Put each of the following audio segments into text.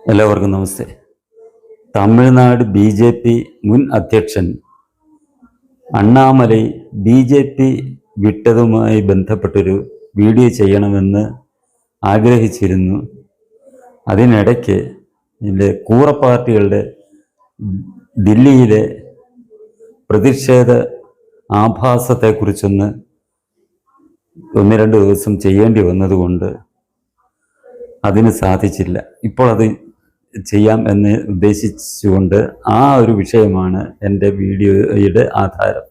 എല്ലാവർക്കും നമസ്തേ. തമിഴ്നാട് ബി.ജെ.പി. മുൻ അധ്യക്ഷൻ അണ്ണാമലൈ ബി.ജെ.പി. വിട്ടതുമായി ബന്ധപ്പെട്ടൊരു വീഡിയോ ചെയ്യണമെന്ന് ആഗ്രഹിച്ചിരുന്നു. അതിനിടയ്ക്ക് ഇതിൻ്റെ കൂറ പാർട്ടികളുടെ ദില്ലിയിലെ പ്രതിഷേധ ആഭാസത്തെക്കുറിച്ചൊന്ന് ഒന്ന് രണ്ട് ദിവസം ചെയ്യേണ്ടി വന്നതുകൊണ്ട് അതിന് സാധിച്ചില്ല. ഇപ്പോൾ അത് ചെയ്യാം എന്ന് ഉദ്ദേശിച്ചുകൊണ്ട് ആ ഒരു വിഷയമാണ് എൻ്റെ വീഡിയോയുടെ ആധാരം.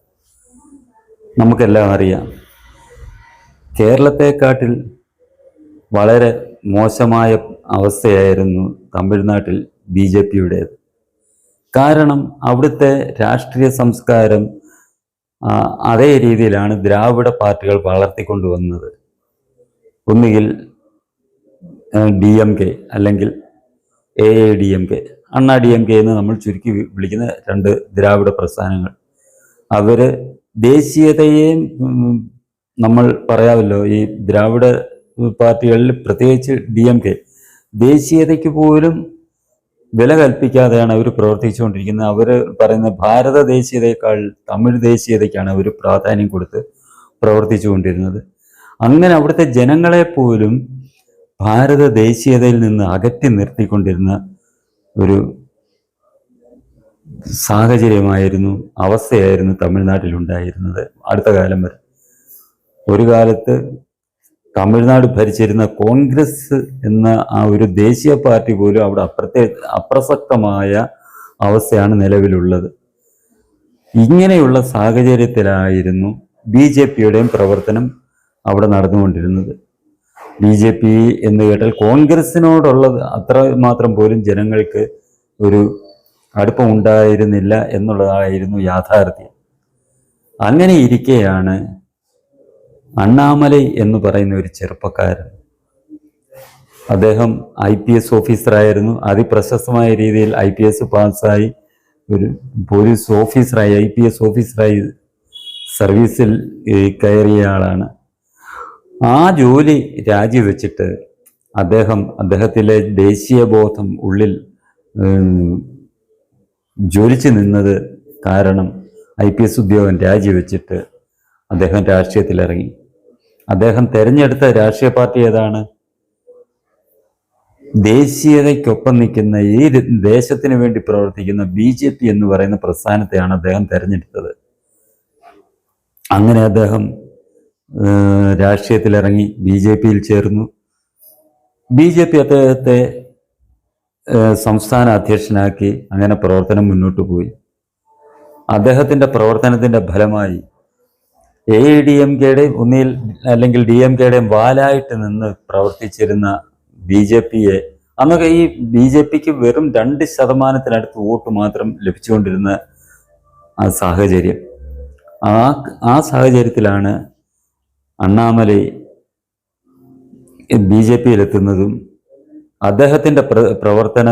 നമുക്കെല്ലാം അറിയാം, കേരളത്തെക്കാട്ടിൽ വളരെ മോശമായ അവസ്ഥയായിരുന്നു തമിഴ്നാട്ടിൽ ബി.ജെ.പിയുടേത്. കാരണം അവിടുത്തെ രാഷ്ട്രീയ സംസ്കാരം അതേ രീതിയിലാണ് ദ്രാവിഡ പാർട്ടികൾ വളർത്തിക്കൊണ്ടുവന്നത്. ഒന്നുകിൽ DMK അല്ലെങ്കിൽ AADMK, അണ്ണാ DMK എന്ന് നമ്മൾ ചുരുക്കി വിളിക്കുന്ന രണ്ട് ദ്രാവിഡ പ്രസ്ഥാനങ്ങൾ. അവർ ദേശീയതയെയും നമ്മൾ പറയാമല്ലോ, ഈ ദ്രാവിഡ പാർട്ടികളിൽ പ്രത്യേകിച്ച് DMK ദേശീയതയ്ക്ക് പോലും വില കൽപ്പിക്കാതെയാണ് അവർ പ്രവർത്തിച്ചുകൊണ്ടിരിക്കുന്നത്. അവർ പറയുന്ന ഭാരത ദേശീയതയേക്കാൾ തമിഴ് ദേശീയതയ്ക്കാണ് അവർ പ്രാധാന്യം കൊടുത്ത് പ്രവർത്തിച്ചുകൊണ്ടിരുന്നത്. അങ്ങനെ അവിടുത്തെ ജനങ്ങളെ പോലും ഭാരത ദേശീയതയിൽ നിന്ന് അകറ്റി നിർത്തിക്കൊണ്ടിരുന്ന ഒരു സാഹചര്യമായിരുന്നു, അവസ്ഥയായിരുന്നു തമിഴ്നാട്ടിലുണ്ടായിരുന്നത് അടുത്ത കാലം വരെ. ഒരു കാലത്ത് തമിഴ്നാട് ഭരിച്ചിരുന്ന കോൺഗ്രസ് എന്ന ആ ഒരു ദേശീയ പാർട്ടി പോലും അവിടെ അപ്രസക്തമായ അവസ്ഥയാണ് നിലവിലുള്ളത്. ഇങ്ങനെയുള്ള സാഹചര്യത്തിലായിരുന്നു ബി.ജെ.പിയുടെയും പ്രവർത്തനം അവിടെ നടന്നുകൊണ്ടിരുന്നത്. ബി.ജെ.പി. എന്ന് കേട്ടാൽ കോൺഗ്രസിനോടുള്ളത് അത്ര മാത്രം പോലും ജനങ്ങൾക്ക് ഒരു അടുപ്പം ഉണ്ടായിരുന്നില്ല എന്നുള്ളതായിരുന്നു യാഥാർത്ഥ്യം. അങ്ങനെ ഇരിക്കെയാണ് അണ്ണാമലൈ എന്ന് പറയുന്ന ഒരു ചെറുപ്പക്കാരൻ, അദ്ദേഹം IPS ഓഫീസറായിരുന്നു. അതിപ്രശസ്തമായ രീതിയിൽ IPS പാസ്സായി ഒരു പോലീസ് ഓഫീസറായി IPS ഓഫീസറായി സർവീസിൽ കയറിയ ആളാണ്. ആ ജോലി രാജിവെച്ചിട്ട് അദ്ദേഹത്തിലെ ദേശീയ ബോധം ഉള്ളിൽ ജ്വലിച്ചു നിന്നത് കാരണം IPS ഉദ്യോഗം രാജിവെച്ചിട്ട് അദ്ദേഹം രാഷ്ട്രീയത്തിലിറങ്ങി. അദ്ദേഹം തിരഞ്ഞെടുത്ത രാഷ്ട്രീയ പാർട്ടി ഏതാണ്? ദേശീയതയ്ക്കൊപ്പം നിൽക്കുന്ന, ഈ ദേശത്തിന് വേണ്ടി പ്രവർത്തിക്കുന്ന ബി.ജെ.പി. എന്ന് പറയുന്ന പ്രസ്ഥാനത്തെയാണ് അദ്ദേഹം തിരഞ്ഞെടുത്തത്. അങ്ങനെ അദ്ദേഹം രാഷ്ട്രീയത്തിലിറങ്ങി ബി.ജെ.പിയിൽ ചേർന്നു. ബി.ജെ.പി. അദ്ദേഹത്തെ സംസ്ഥാന അധ്യക്ഷനാക്കി. അങ്ങനെ പ്രവർത്തനം മുന്നോട്ട് പോയി. അദ്ദേഹത്തിൻ്റെ പ്രവർത്തനത്തിൻ്റെ ഫലമായി AADMKയുടെയും ഒന്നിൽ അല്ലെങ്കിൽ DMKയുടെയും വാലായിട്ട് നിന്ന് പ്രവർത്തിച്ചിരുന്ന ബി.ജെ.പിയെ, അന്നൊക്കെ ഈ ബി.ജെ.പിക്ക് വെറും 2% വോട്ട് മാത്രം ലഭിച്ചുകൊണ്ടിരുന്ന ആ സാഹചര്യം. ആ സാഹചര്യത്തിലാണ് അണ്ണാമലൈ ബി.ജെ.പിയിലെത്തുന്നതും അദ്ദേഹത്തിൻ്റെ പ്രവർത്തന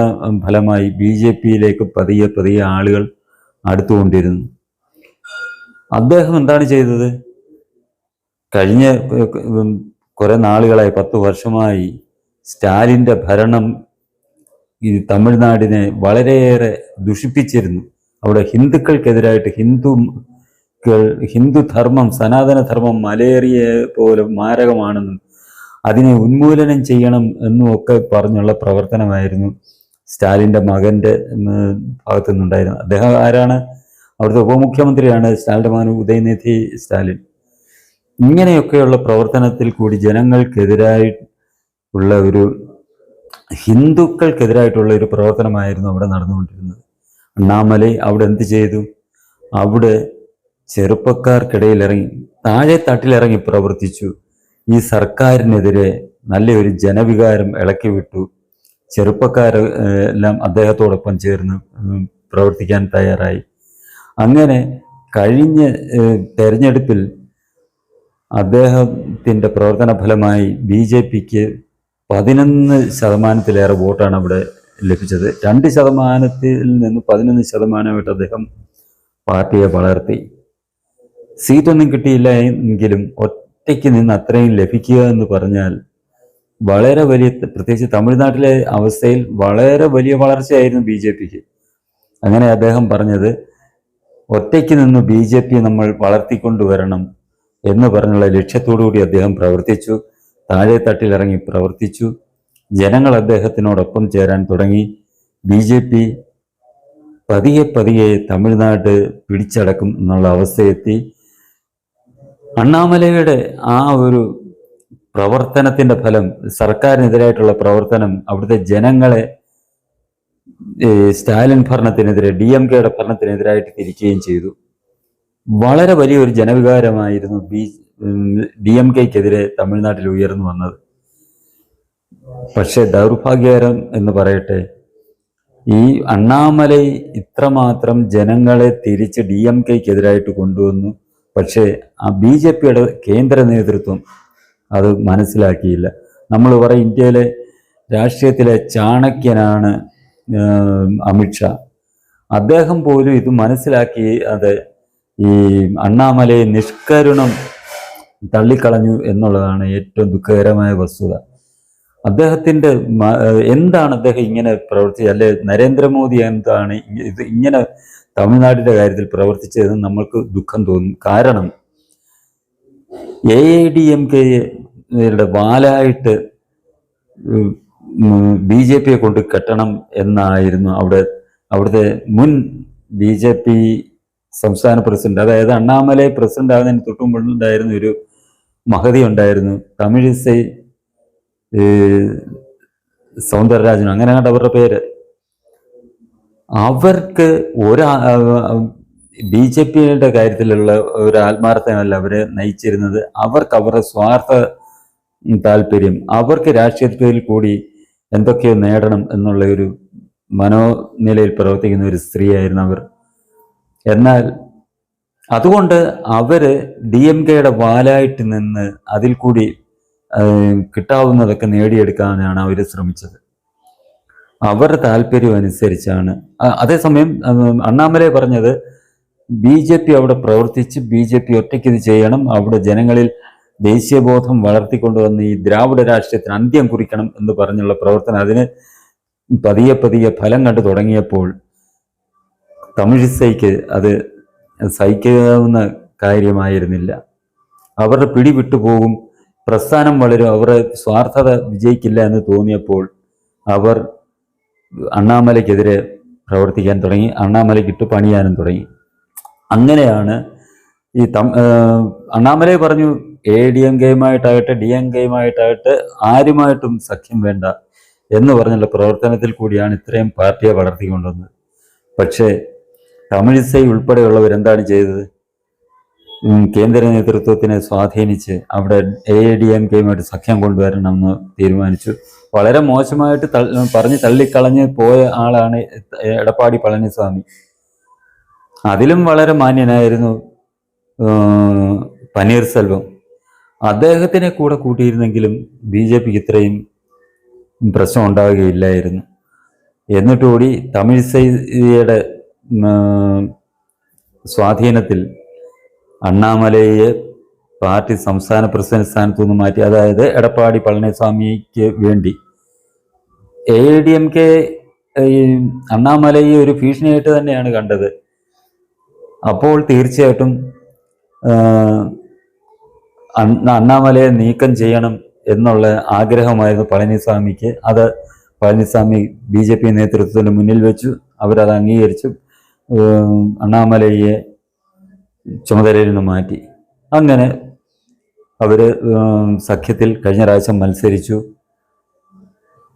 ഫലമായി ബി.ജെ.പിയിലേക്ക് പതിയെ പതിയെ ആളുകൾ അടുത്തുകൊണ്ടിരുന്നു. അദ്ദേഹം എന്താണ് ചെയ്തത്? കഴിഞ്ഞ കുറെ നാളുകളായി, 10 വർഷമായി സ്റ്റാലിൻ്റെ ഭരണം ഈ തമിഴ്നാടിനെ വളരെയേറെ ദുഷിപ്പിച്ചിരുന്നു. അവിടെ ഹിന്ദുക്കൾക്കെതിരായിട്ട് ഹിന്ദുധർമ്മം, സനാതനധർമ്മം മലേറിയ പോലെ മാരകമാണെന്നും അതിനെ ഉന്മൂലനം ചെയ്യണം എന്നും ഒക്കെ പറഞ്ഞുള്ള പ്രവർത്തനമായിരുന്നു സ്റ്റാലിൻ്റെ മകൻ്റെ ഭാഗത്തു നിന്നുണ്ടായിരുന്നത്. അദ്ദേഹം ആരാണ്? അവിടുത്തെ ഉപമുഖ്യമന്ത്രിയാണ് സ്റ്റാലിൻ്റെ മകൻ ഉദയനിധി സ്റ്റാലിൻ. ഇങ്ങനെയൊക്കെയുള്ള പ്രവർത്തനത്തിൽ കൂടി ജനങ്ങൾക്കെതിരായിട്ടുള്ള ഒരു, ഹിന്ദുക്കൾക്കെതിരായിട്ടുള്ള ഒരു പ്രവർത്തനമായിരുന്നു അവിടെ നടന്നുകൊണ്ടിരുന്നത്. അണ്ണാമലൈ അവിടെ എന്ത് ചെയ്തു? അവിടെ ചെറുപ്പക്കാർക്കിടയിൽ ഇറങ്ങി, താഴെ തട്ടിലിറങ്ങി പ്രവർത്തിച്ചു. ഈ സർക്കാരിനെതിരെ നല്ലൊരു ജനവികാരം ഇളക്കി വിട്ടു. ചെറുപ്പക്കാരെല്ലാം അദ്ദേഹത്തോടൊപ്പം ചേർന്ന് പ്രവർത്തിക്കാൻ തയ്യാറായി. അങ്ങനെ കഴിഞ്ഞ തെരഞ്ഞെടുപ്പിൽ അദ്ദേഹത്തിൻ്റെ പ്രവർത്തന ഫലമായി ബി.ജെ.പിക്ക് 11% വോട്ടാണ് അവിടെ ലഭിച്ചത്. 2% നിന്ന് 11% അദ്ദേഹം പാർട്ടിയെ വളർത്തി. സീറ്റൊന്നും കിട്ടിയില്ല എങ്കിലും ഒറ്റയ്ക്ക് നിന്ന് അത്രയും ലഭിക്കുക എന്ന് പറഞ്ഞാൽ വളരെ വലിയ, പ്രത്യേകിച്ച് തമിഴ്നാട്ടിലെ അവസ്ഥയിൽ വളരെ വലിയ വളർച്ചയായിരുന്നു ബി ജെ പിക്ക്. അങ്ങനെ അദ്ദേഹം പറഞ്ഞത്, ഒറ്റയ്ക്ക് നിന്ന് ബി ജെ പി നമ്മൾ വളർത്തിക്കൊണ്ടുവരണം എന്ന് പറഞ്ഞുള്ള ലക്ഷ്യത്തോടു കൂടി അദ്ദേഹം പ്രവർത്തിച്ചു. താഴെ തട്ടിലിറങ്ങി പ്രവർത്തിച്ചു. ജനങ്ങൾ അദ്ദേഹത്തിനോടൊപ്പം ചേരാൻ തുടങ്ങി. ബി ജെ പി പതിയെ പതിയെ തമിഴ്നാട് പിടിച്ചടക്കും എന്നുള്ള അവസ്ഥയെത്തി. അണ്ണാമലയുടെ ആ ഒരു പ്രവർത്തനത്തിന്റെ ഫലം, സർക്കാരിനെതിരായിട്ടുള്ള പ്രവർത്തനം, അവിടുത്തെ ജനങ്ങളെ സ്റ്റാലിൻ ഭരണത്തിനെതിരെ, DMKയുടെ ഭരണത്തിനെതിരായിട്ട് തിരിക്കുകയും ചെയ്തു. വളരെ വലിയൊരു ജനവികാരമായിരുന്നു DMKക്കെതിരെ തമിഴ്നാട്ടിൽ ഉയർന്നു വന്നത്. പക്ഷെ ദൗർഭാഗ്യകരം എന്ന് പറയട്ടെ, ഈ അണ്ണാമലൈ ഇത്രമാത്രം ജനങ്ങളെ തിരിച്ച് DMKക്കെതിരായിട്ട് കൊണ്ടുവന്നു. പക്ഷേ ആ BJPയുടെ കേന്ദ്ര നേതൃത്വം അത് മനസ്സിലാക്കിയില്ല. നമ്മൾ പറയും ഇന്ത്യയിലെ രാഷ്ട്രീയത്തിലെ ചാണക്യനാണ് അമിത്ഷാ. അദ്ദേഹം പോലും ഇത് മനസ്സിലാക്കി അത് ഈ അണ്ണാമലയെ നിഷ്കരുണം തള്ളിക്കളഞ്ഞു എന്നുള്ളതാണ് ഏറ്റവും ദുഃഖകരമായ വസ്തുത. അദ്ദേഹത്തിൻ്റെ എന്താണ് അദ്ദേഹം ഇങ്ങനെ പ്രവർത്തിച്ചത്, അല്ലെ നരേന്ദ്രമോദി എന്താണ് ഇത് ഇങ്ങനെ തമിഴ്നാടിൻ്റെ കാര്യത്തിൽ പ്രവർത്തിച്ചതെന്ന് നമ്മൾക്ക് ദുഃഖം തോന്നും. കാരണം AIDMKയുടെ വാലായിട്ട് BJPയെ കൊണ്ട് കെട്ടണം എന്നായിരുന്നു അവിടുത്തെ മുൻ BJP സംസ്ഥാന പ്രസിഡന്റ്, അതായത് അണ്ണാമലൈ പ്രസിഡന്റ് ആകുന്നതിന് തൊട്ടുമുണ്ടായിരുന്ന ഒരു മഹതി ഉണ്ടായിരുന്നു, തമിഴിസൈ സൗന്ദരരാജൻ, അങ്ങനെ കണ്ട അവരുടെ പേര്. അവർക്ക് BJPയുടെ കാര്യത്തിലുള്ള ഒരു ആത്മാർത്ഥമല്ല അവരെ നയിച്ചിരുന്നത്. അവർക്ക് അവരുടെ സ്വാർത്ഥ താല്പര്യം, അവർക്ക് രാഷ്ട്രീയത്തിൽ കൂടി എന്തൊക്കെയോ നേടണം എന്നുള്ള ഒരു മനോനിലയിൽ പ്രവർത്തിക്കുന്ന ഒരു സ്ത്രീയായിരുന്നു അവർ. എന്നാൽ അതുകൊണ്ട് അവര് DMKയുടെ വാലായിട്ട് നിന്ന് അതിൽ കൂടി കിട്ടാവുന്നതൊക്കെ നേടിയെടുക്കാനാണ് അവർ ശ്രമിച്ചത്. അവരുടെ താല്പര്യം അനുസരിച്ചാണ്. അതേസമയം അണ്ണാമലൈ പറഞ്ഞത് BJP അവിടെ പ്രവർത്തിച്ച് BJP ഒറ്റയ്ക്ക് ഇത് ചെയ്യണം, അവിടെ ജനങ്ങളിൽ ദേശീയബോധം വളർത്തിക്കൊണ്ടുവന്ന് ഈ ദ്രാവിഡ രാഷ്ട്രീയത്തിന് അന്ത്യം കുറിക്കണം എന്ന് പറഞ്ഞുള്ള പ്രവർത്തനം അതിന് പതിയെ പതിയെ ഫലം കണ്ടു തുടങ്ങിയപ്പോൾ തമിഴിസൈക്ക് അത് സഹിക്കാവുന്ന കാര്യമായിരുന്നില്ല. അവരുടെ പിടി വിട്ടുപോകും, പ്രസ്ഥാനം വളരും, അവരുടെ സ്വാർത്ഥത വിജയിക്കില്ല എന്ന് തോന്നിയപ്പോൾ അവർ അണ്ണാമലയ്ക്കെതിരെ പ്രവർത്തിക്കാൻ തുടങ്ങി, അണ്ണാമലയ്ക്കിട്ട് പണിയാനും തുടങ്ങി. അങ്ങനെയാണ് ഈ അണ്ണാമലൈ പറഞ്ഞു AIDMKയുമായിട്ടാകട്ടെ DMKയുമായിട്ടാകട്ടെ ആരുമായിട്ടും സഖ്യം വേണ്ട എന്ന് പറഞ്ഞുള്ള പ്രവർത്തനത്തിൽ കൂടിയാണ് ഇത്രയും പാർട്ടിയെ വളർത്തിക്കൊണ്ടുവന്നത്. പക്ഷേ തമിഴിസൈ ഉൾപ്പെടെയുള്ളവരെന്താണ് ചെയ്തത്? കേന്ദ്ര നേതൃത്വത്തിനെ സ്വാധീനിച്ച് അവിടെ AIDMKയുമായിട്ട് സഖ്യം കൊണ്ടുവരണമെന്ന് തീരുമാനിച്ചു. വളരെ മോശമായിട്ട് പറഞ്ഞ് തള്ളിക്കളഞ്ഞ് പോയ ആളാണ് എടപ്പാടി പളനിസ്വാമി. അതിലും വളരെ മാന്യനായിരുന്നു പനീർസെൽവം. അദ്ദേഹത്തിനെ കൂടെ കൂട്ടിയിരുന്നെങ്കിലും BJPക്ക് ഇത്രയും പ്രശ്നം ഉണ്ടാവുകയില്ലായിരുന്നു. എന്നിട്ടുകൂടി തമിഴിസൈയുടെ സ്വാധീനത്തിൽ അണ്ണാമലയെ പാർട്ടി സംസ്ഥാന പ്രസിഡന്റ് സ്ഥാനത്തു നിന്ന് മാറ്റി. അതായത് എടപ്പാടി പളനിസ്വാമിക്ക് വേണ്ടി AIDMK അണ്ണാമലയെ ഒരു ഭീഷണിയായിട്ട് തന്നെയാണ് കണ്ടത്. അപ്പോൾ തീർച്ചയായിട്ടും അണ്ണാമലയെ നീക്കം ചെയ്യണം എന്നുള്ള ആഗ്രഹമായിരുന്നു പളനിസ്വാമിക്ക്. അത് പളനിസ്വാമി BJP നേതൃത്വത്തിന് മുന്നിൽ വെച്ചു. അവരത് അംഗീകരിച്ചു. അണ്ണാമലയെ ചുമതലയിൽ നിന്ന് മാറ്റി. അങ്ങനെ അവർ സഖ്യത്തിൽ കഴിഞ്ഞ പ്രാവശ്യം മത്സരിച്ചു.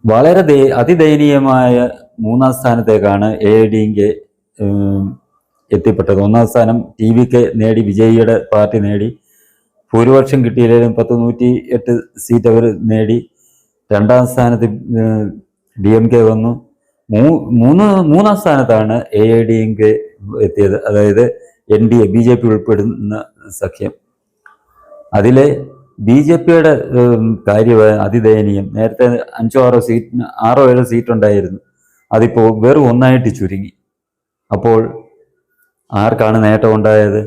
വളരെ അതിദയനീയമായ 3ാം സ്ഥാനത്തേക്കാണ് AIDMK എത്തിപ്പെട്ടത്. 1ാം സ്ഥാനം TVK നേടി, വിജയിയുടെ പാർട്ടി നേടി. ഭൂരിപക്ഷം കിട്ടിയില്ലെങ്കിലും 108 സീറ്റ് അവർ നേടി. 2ാം സ്ഥാനത്ത് DMK വന്നു. 3ാം സ്ഥാനത്താണ് AIDMK എത്തിയത്, അതായത് NDA BJP ഉൾപ്പെടുന്ന സഖ്യം. അതിലെ BJPയുടെ കാര്യം അതിദയനീയം. നേരത്തെ 6 7 സീറ്റ് ഉണ്ടായിരുന്നു, അതിപ്പോൾ വെറും 1ആയിട്ട് ചുരുങ്ങി. അപ്പോൾ ആർക്കാണ് നേട്ടം ഉണ്ടായത്?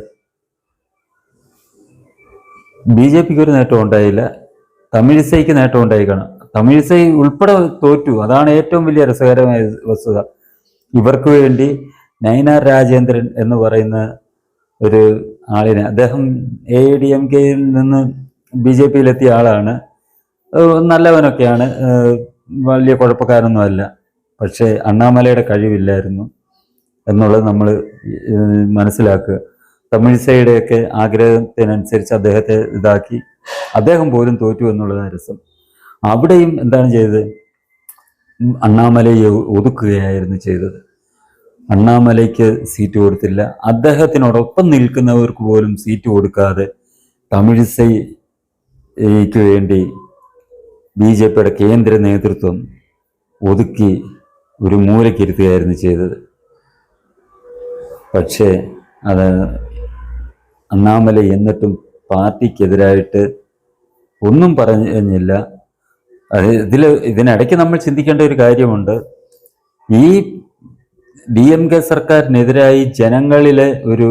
BJPക്ക് ഒരു നേട്ടം ഉണ്ടായില്ല, തമിഴിസൈക്ക് നേട്ടം ഉണ്ടായിക്കണം. തമിഴിസൈ ഉൾപ്പെടെ തോറ്റു. അതാണ് ഏറ്റവും വലിയ രസകരമായ വസ്തുത. ഇവർക്ക് വേണ്ടി നയനാർ രാജേന്ദ്രൻ എന്ന് പറയുന്ന ഒരു ആളിനെ, അദ്ദേഹം AIDMKയിൽ നിന്ന് BJPയിലെത്തിയ ആളാണ്. നല്ലവനൊക്കെയാണ്, വലിയ കുഴപ്പക്കാരൊന്നും അല്ല. പക്ഷേ അണ്ണാമലയുടെ കഴിവില്ലായിരുന്നു എന്നുള്ളത് നമ്മൾ മനസ്സിലാക്കുക. തമിഴിസൈയുടെയൊക്കെ ആഗ്രഹത്തിനനുസരിച്ച് അദ്ദേഹത്തെ ഇതാക്കി, അദ്ദേഹം പോലും തോറ്റു എന്നുള്ളതാണ് രസം. അവിടെയും എന്താണ് ചെയ്തത്? അണ്ണാമലയെ ഒതുക്കുകയായിരുന്നു ചെയ്തത്. അണ്ണാമലയ്ക്ക് സീറ്റ് കൊടുത്തില്ല. അദ്ദേഹത്തിനോടൊപ്പം നിൽക്കുന്നവർക്ക് പോലും സീറ്റ് കൊടുക്കാതെ തമിഴിസൈക്ക് വേണ്ടി BJPയുടെ കേന്ദ്ര നേതൃത്വം ഒതുക്കി ഒരു മൂലക്കിരുത്തുകയായിരുന്നു ചെയ്തത്. പക്ഷേ അത് അണ്ണാമല എന്നിട്ടും പാർട്ടിക്കെതിരായിട്ട് ഒന്നും പറഞ്ഞില്ല. ഇതിനിടയ്ക്ക് നമ്മൾ ചിന്തിക്കേണ്ട ഒരു കാര്യമുണ്ട്. ഈ DMK സർക്കാരിനെതിരായി ജനങ്ങളിലെ ഒരു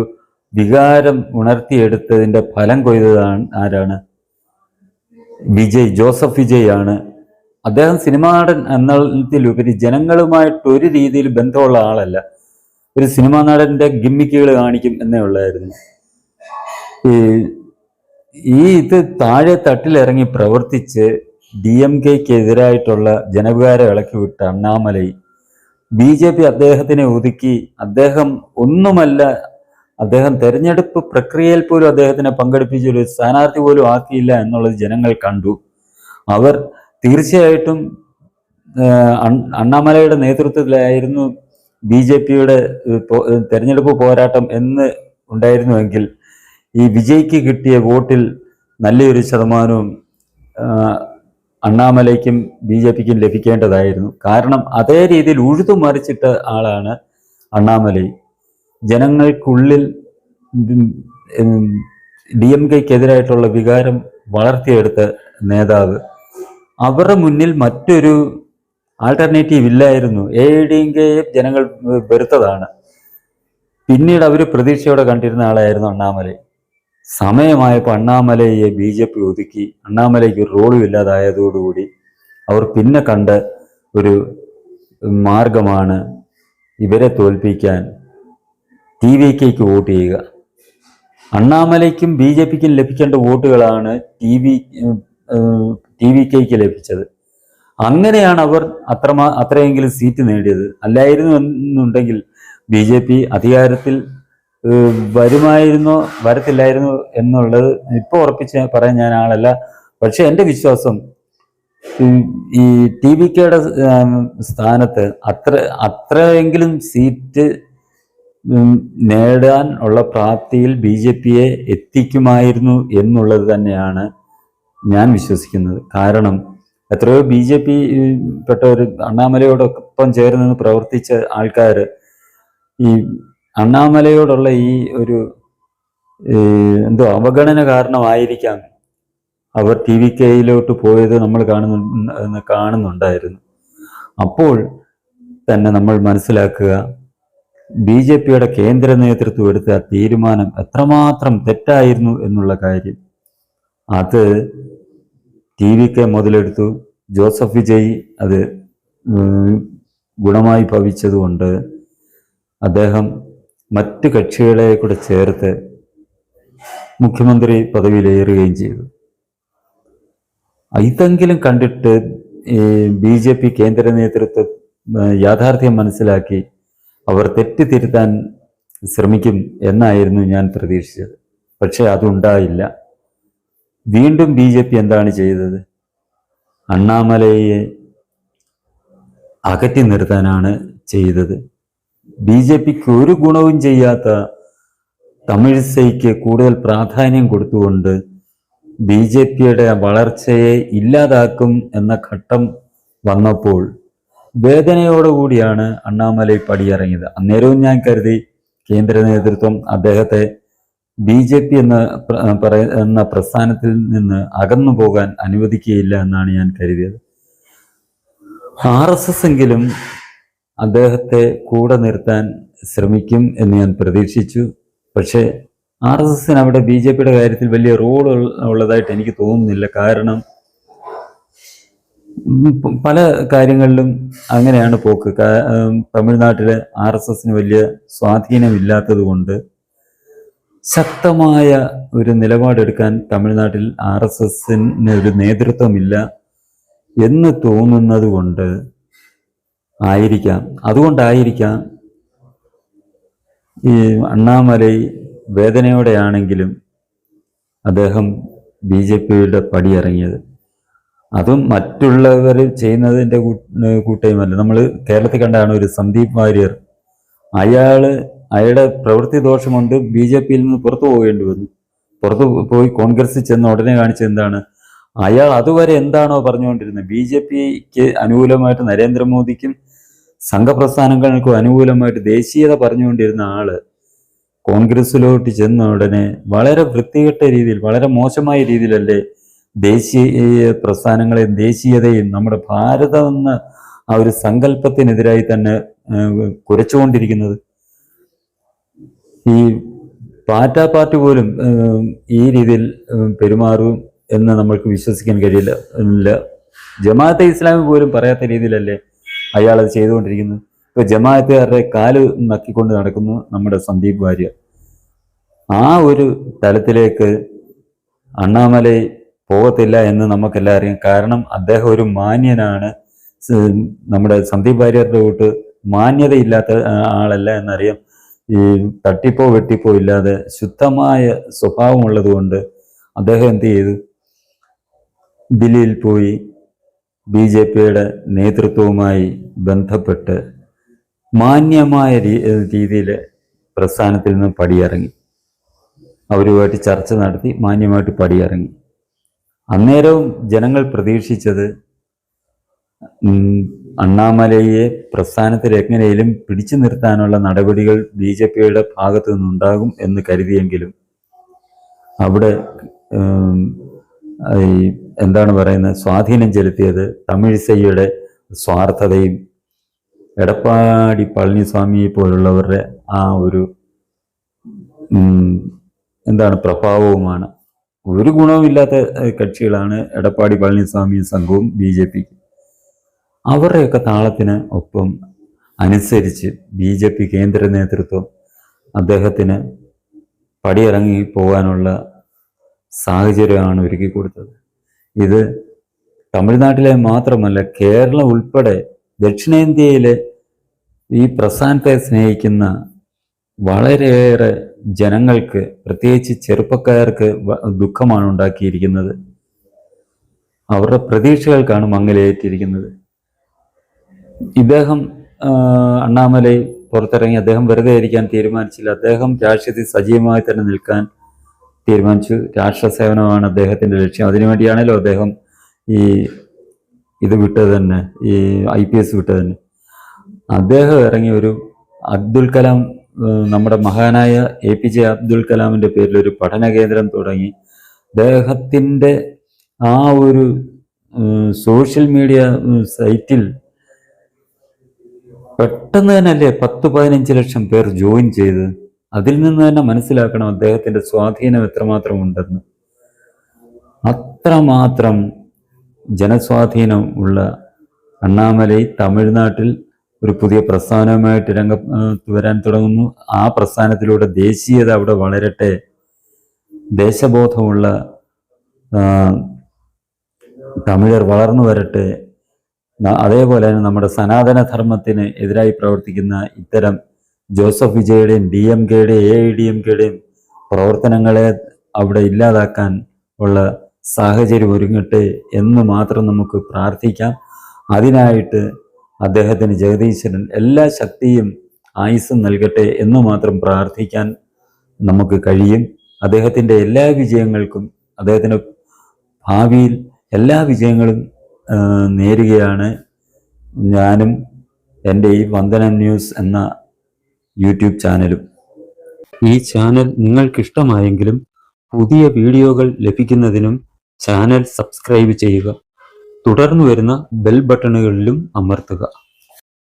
വികാരം ഉണർത്തിയെടുത്തതിൻ്റെ ഫലം കൊയ്തതാണ് ആരാണ്? ജോസഫ് വിജയ് ആണ്. അദ്ദേഹം സിനിമാ നടൻ എന്നതിലുപരി ജനങ്ങളുമായിട്ട് ഒരു രീതിയിൽ ബന്ധമുള്ള ആളല്ല. ഒരു സിനിമാ നടന്റെ ഗിമ്മിക്കുകൾ കാണിക്കും എന്നേ ഉള്ളായിരുന്നു. ഇത് താഴെ തട്ടിലിറങ്ങി പ്രവർത്തിച്ച് DMKക്കെതിരായിട്ടുള്ള ജനവികാരം ഇളക്കി വിട്ട അണ്ണാമലൈ BJP അദ്ദേഹത്തിനെ ഒതുക്കി. അദ്ദേഹം ഒന്നുമല്ല, അദ്ദേഹം തെരഞ്ഞെടുപ്പ് പ്രക്രിയയിൽ പോലും അദ്ദേഹത്തിനെ പങ്കെടുപ്പിച്ച ഒരു സ്ഥാനാർത്ഥി പോലും ആക്കിയില്ല എന്നുള്ളത് ജനങ്ങൾ കണ്ടു. അവർ തീർച്ചയായിട്ടും അണ്ണാമലയുടെ നേതൃത്വത്തിലായിരുന്നു BJPയുടെ തെരഞ്ഞെടുപ്പ് പോരാട്ടം എന്ന് ഉണ്ടായിരുന്നുവെങ്കിൽ ഈ വിജയ്ക്ക് കിട്ടിയ വോട്ടിൽ നല്ലൊരു ശതമാനവും അണ്ണാമലയ്ക്കും BJPക്കും ലഭിക്കേണ്ടതായിരുന്നു. കാരണം അതേ രീതിയിൽ ഉഴുതുമറിച്ചിട്ട ആളാണ് അണ്ണാമലൈ. ജനങ്ങൾക്കുള്ളിൽ DMKക്കെതിരായിട്ടുള്ള വികാരം വളർത്തിയെടുത്ത നേതാവ്. അവരുടെ മുന്നിൽ മറ്റൊരു ആൾട്ടർനേറ്റീവ് ഇല്ലായിരുന്നു. AIDMKയെ ജനങ്ങൾ വെറുത്തതാണ്. പിന്നീട് അവർ പ്രതീക്ഷയോടെ കണ്ടിരുന്ന ആളായിരുന്നു അണ്ണാമലൈ. സമയമായപ്പോൾ അണ്ണാമലയെ BJP ഒതുക്കി. അണ്ണാമലയ്ക്ക് ഒരു റോളും ഇല്ലാതായതോടുകൂടി അവർ പിന്നെ കണ്ട ഒരു മാർഗമാണ് ഇവരെ തോൽപ്പിക്കാൻ TVKയ്ക്ക് വോട്ട് ചെയ്യുക. അണ്ണാമലയ്ക്കും BJPക്കും ലഭിക്കേണ്ട വോട്ടുകളാണ് TVKയ്ക്ക് ലഭിച്ചത്. അങ്ങനെയാണ് അവർ അത്രയെങ്കിലും സീറ്റ് നേടിയത്. അല്ലായിരുന്നു എന്നുണ്ടെങ്കിൽ BJP അധികാരത്തിൽ വരുമായിരുന്നോ വരത്തില്ലായിരുന്നു എന്നുള്ളത് ഇപ്പോൾ ഉറപ്പിച്ച് പറയാൻ ഞാൻ ആളല്ല. പക്ഷെ എൻ്റെ വിശ്വാസം ഈ TVKയുടെ സ്ഥാനത്ത് അത്രയെങ്കിലും സീറ്റ് നേടാൻ ഉള്ള പ്രാപ്തിയിൽ BJPയെ എത്തിക്കുമായിരുന്നു എന്നുള്ളത് തന്നെയാണ് ഞാൻ വിശ്വസിക്കുന്നത്. കാരണം എത്രയോ BJP പെട്ട ഒരു അണ്ണാമലയോടൊപ്പം ചേർന്ന് പ്രവർത്തിച്ച ആൾക്കാർ ഈ അണ്ണാമലയോടുള്ള ഈ ഒരു അവഗണന കാരണമായിരിക്കാം അവർ TVKയിലോട്ട് പോയത് നമ്മൾ കാണുന്നുണ്ടായിരുന്നു. അപ്പോൾ തന്നെ നമ്മൾ മനസ്സിലാക്കുക, BJPയുടെ കേന്ദ്ര നേതൃത്വം എടുത്ത തീരുമാനം എത്രമാത്രം തെറ്റായിരുന്നു എന്നുള്ള കാര്യം. അത് TVK മുതലെടുത്തു. ജോസഫ് വിജയ് അത് ഗുണമായി ഭവിച്ചതുകൊണ്ട് അദ്ദേഹം മറ്റ് കക്ഷികളെ കൂടെ ചേർത്ത് മുഖ്യമന്ത്രി പദവിയിലേറുകയും ചെയ്തു. ഇതെങ്കിലും കണ്ടിട്ട് BJP കേന്ദ്ര നേതൃത്വം യാഥാർത്ഥ്യം മനസ്സിലാക്കി അവർ തെറ്റ് തിരുത്താൻ ശ്രമിക്കും എന്നായിരുന്നു ഞാൻ പ്രതീക്ഷിച്ചത്. പക്ഷെ അതുണ്ടായില്ല. വീണ്ടും BJP എന്താണ് ചെയ്തത്? അണ്ണാമലയെ അകറ്റി നിർത്താനാണ് ചെയ്തത്. BJPക്ക് ഒരു ഗുണവും ചെയ്യാത്ത തമിഴിസൈക്ക് കൂടുതൽ പ്രാധാന്യം കൊടുത്തുകൊണ്ട് BJPയുടെ വളർച്ചയെ ഇല്ലാതാക്കും എന്ന ഘട്ടം വന്നപ്പോൾ വേദനയോടുകൂടിയാണ് അണ്ണാമലൈ പടിയിറങ്ങിയത്. അന്നേരവും ഞാൻ കരുതി കേന്ദ്ര നേതൃത്വം അദ്ദേഹത്തെ BJP എന്ന പ്രസ്ഥാനത്തിൽ നിന്ന് അകന്നു പോകാൻ അനുവദിക്കുകയില്ല എന്നാണ് ഞാൻ കരുതിയത്. RSS എങ്കിലും അദ്ദേഹത്തെ കൂടെ നിർത്താൻ ശ്രമിക്കും എന്ന് ഞാൻ പ്രതീക്ഷിച്ചു. പക്ഷേ RSSന് അവിടെ BJPയുടെ കാര്യത്തിൽ വലിയ റോൾ ഉള്ളതായിട്ട് എനിക്ക് തോന്നുന്നില്ല. കാരണം പല കാര്യങ്ങളിലും അങ്ങനെയാണ് പോക്ക്. തമിഴ്നാട്ടിലെ RSSന് വലിയ സ്വാധീനമില്ലാത്തത് കൊണ്ട് ശക്തമായ ഒരു നിലപാടെടുക്കാൻ തമിഴ്നാട്ടിൽ RSSന് ഒരു നേതൃത്വമില്ല എന്ന് തോന്നുന്നത് കൊണ്ട് അതുകൊണ്ടായിരിക്കാം ഈ അണ്ണാമലൈ വേദനയോടെയാണെങ്കിലും അദ്ദേഹം BJPയുടെ പടിയിറങ്ങിയത്. അതും മറ്റുള്ളവർ ചെയ്യുന്നതിൻ്റെ കൂട്ടയുമല്ല. നമ്മൾ കേരളത്തിൽ കണ്ടാണ് ഒരു സന്ദീപ് വാര്യർ, അയാളുടെ പ്രവൃത്തി ദോഷം കൊണ്ട് BJPയിൽ നിന്ന് പുറത്തു പോകേണ്ടി വന്നു. പുറത്തു പോയി കോൺഗ്രസിൽ ചെന്ന് ഉടനെ കാണിച്ചത് എന്താണ്? അയാൾ അതുവരെ എന്താണോ പറഞ്ഞുകൊണ്ടിരുന്നത്, BJPക്ക് അനുകൂലമായിട്ട് നരേന്ദ്രമോദിക്കും സംഘപ്രസ്ഥാനങ്ങൾക്കും അനുകൂലമായിട്ട് ദേശീയത പറഞ്ഞുകൊണ്ടിരുന്ന ആള് കോൺഗ്രസിലോട്ട് ചെന്ന ഉടനെ വളരെ വൃത്തികെട്ട രീതിയിൽ, വളരെ മോശമായ രീതിയിലല്ലേ ദേശീയ പ്രസ്ഥാനങ്ങളെയും ദേശീയതയും നമ്മുടെ ഭാരതം എന്ന ആ ഒരു സങ്കല്പത്തിനെതിരായി തന്നെ കുരച്ചുകൊണ്ടിരിക്കുന്നത്. ഈ പാർട്ടി പോലും ഈ രീതിയിൽ പെരുമാറും എന്ന് നമ്മൾക്ക് വിശ്വസിക്കാൻ കഴിയില്ല. ജമാഅത്തെ ഇസ്ലാമി പോലും പറയാത്ത രീതിയിലല്ലേ അയാളത് ചെയ്തുകൊണ്ടിരിക്കുന്നത്. ഇപ്പൊ ജമാഅത്തുകാരുടെ കാല് നക്കിക്കൊണ്ട് നടക്കുന്നു നമ്മുടെ സന്ദീപ് വാര്യർ. ആ ഒരു തലത്തിലേക്ക് അണ്ണാമലൈ പോകത്തില്ല എന്ന് നമുക്കെല്ലാം അറിയാം. കാരണം അദ്ദേഹം ഒരു മാന്യനാണ്. നമ്മുടെ സന്ദീപ് വാര്യരുടെ കൂട്ട് മാന്യതയില്ലാത്ത ആളല്ല എന്നറിയാം. ഈ തട്ടിപ്പോ വെട്ടിപ്പോ ഇല്ലാതെ ശുദ്ധമായ സ്വഭാവമുള്ളത് കൊണ്ട് അദ്ദേഹം എന്ത് ചെയ്തു? ദില്ലിയിൽ പോയി BJPയുടെ നേതൃത്വവുമായി ബന്ധപ്പെട്ട് മാന്യമായ രീതിയിൽ പ്രസ്ഥാനത്തിൽ നിന്ന് പടിയിറങ്ങി. അവരുമായിട്ട് ചർച്ച നടത്തി മാന്യമായിട്ട് പടിയിറങ്ങി. അന്നേരവും ജനങ്ങൾ പ്രതീക്ഷിച്ചത് അണ്ണാമലയെ പ്രസ്ഥാനത്തിൽ എങ്ങനെയും പിടിച്ചു നിർത്താനുള്ള നടപടികൾ BJPയുടെ ഭാഗത്തു നിന്നുണ്ടാകും എന്ന് കരുതിയെങ്കിലും അവിടെ എന്താണ് പറയുന്നത്, സ്വാധീനം ചെലുത്തിയത് തമിഴിസൈയുടെ സ്വാർത്ഥതയും എടപ്പാടി പളനിസ്വാമിയെ പോലുള്ളവരുടെ ആ ഒരു പ്രഭാവവുമാണ്. ഒരു ഗുണവുമില്ലാത്ത കക്ഷികളാണ് എടപ്പാടി പളനിസ്വാമിയും സംഘവും BJPക്ക്. അവരുടെയൊക്കെ താളത്തിന് ഒപ്പം അനുസരിച്ച് BJP കേന്ദ്ര നേതൃത്വം അദ്ദേഹത്തിന് പടിയിറങ്ങി പോകാനുള്ള സാഹചര്യമാണ് ഒരുക്കി കൊടുത്തത്. ഇത് തമിഴ്നാട്ടിലെ മാത്രമല്ല, കേരളം ഉൾപ്പെടെ ദക്ഷിണേന്ത്യയിലെ ഈ പ്രസ്ഥാനത്തെ സ്നേഹിക്കുന്ന വളരെയേറെ ജനങ്ങൾക്ക്, പ്രത്യേകിച്ച് ചെറുപ്പക്കാർക്ക് ദുഃഖമാണ് ഉണ്ടാക്കിയിരിക്കുന്നത്. അവരുടെ പ്രതീക്ഷകൾക്കാണ് മങ്ങലേറ്റിരിക്കുന്നത്. ഇദ്ദേഹം അണ്ണാമലൈ പുറത്തിറങ്ങി അദ്ദേഹം വെറുതെ ഇരിക്കാൻ തീരുമാനിച്ചില്ല. അദ്ദേഹം രാഷ്ട്രീയത്തിൽ സജീവമായി തന്നെ നിൽക്കാൻ തീരുമാനിച്ചു. രാഷ്ട്ര സേവനമാണ് അദ്ദേഹത്തിൻ്റെ ലക്ഷ്യം. അതിനുവേണ്ടിയാണല്ലോ അദ്ദേഹം ഇത് വിട്ടത് തന്നെ, ഈ IPS വിട്ടത് തന്നെ. അദ്ദേഹം ഇറങ്ങി ഒരു അബ്ദുൽ കലാം, നമ്മുടെ മഹാനായ APJ അബ്ദുൽ കലാമിൻ്റെ പേരിൽ ഒരു പഠന കേന്ദ്രം തുടങ്ങി. അദ്ദേഹത്തിൻ്റെ ആ ഒരു സോഷ്യൽ മീഡിയ സൈറ്റിൽ പെട്ടെന്ന് തന്നെയല്ലേ 10-15 ലക്ഷം പേർ ജോയിൻ ചെയ്ത്. അതിൽ നിന്ന് തന്നെ മനസ്സിലാക്കണം അദ്ദേഹത്തിൻ്റെ സ്വാധീനം എത്രമാത്രം ഉണ്ടെന്ന്. അത്രമാത്രം ജനസ്വാധീനം ഉള്ള അണ്ണാമലൈ തമിഴ്നാട്ടിൽ ഒരു പുതിയ പ്രസ്ഥാനവുമായിട്ട് രംഗത്ത് വരാൻ തുടങ്ങുന്നു. ആ പ്രസ്ഥാനത്തിലൂടെ ദേശീയത അവിടെ വളരട്ടെ, ദേശബോധമുള്ള തമിഴർ വളർന്നു വരട്ടെ. അതേപോലെ തന്നെ നമ്മുടെ സനാതനധർമ്മത്തിന് എതിരായി പ്രവർത്തിക്കുന്ന ഇത്തരം ജോസഫ് വിജയുടെയും DMKയുടെയും AIDMKയുടെയും പ്രവർത്തനങ്ങളെ അവിടെ ഇല്ലാതാക്കാൻ ഉള്ള സാഹചര്യം ഒരുങ്ങട്ടെ എന്ന് മാത്രം നമുക്ക് പ്രാർത്ഥിക്കാം. അതിനായിട്ട് അദ്ദേഹത്തിന് ജഗദീശ്വരൻ എല്ലാ ശക്തിയും ആയുസ്സും നൽകട്ടെ എന്ന് മാത്രം പ്രാർത്ഥിക്കാൻ നമുക്ക് കഴിയും. അദ്ദേഹത്തിൻ്റെ എല്ലാ വിജയങ്ങൾക്കും, അദ്ദേഹത്തിൻ്റെ ഭാവിയിൽ എല്ലാ വിജയങ്ങളും നേരുകയാണ് ഞാനും എൻ്റെ ഈ വന്ദനം ന്യൂസ് എന്ന യൂട്യൂബ് ചാനലും. ഈ ചാനൽ നിങ്ങൾക്കിഷ്ടമായെങ്കിലും പുതിയ വീഡിയോകൾ ലഭിക്കുന്നതിനും ചാനൽ സബ്സ്ക്രൈബ് ചെയ്യുക. തുടർന്ന് വരുന്ന ബെൽ ബട്ടണുകളിലും അമർത്തുക.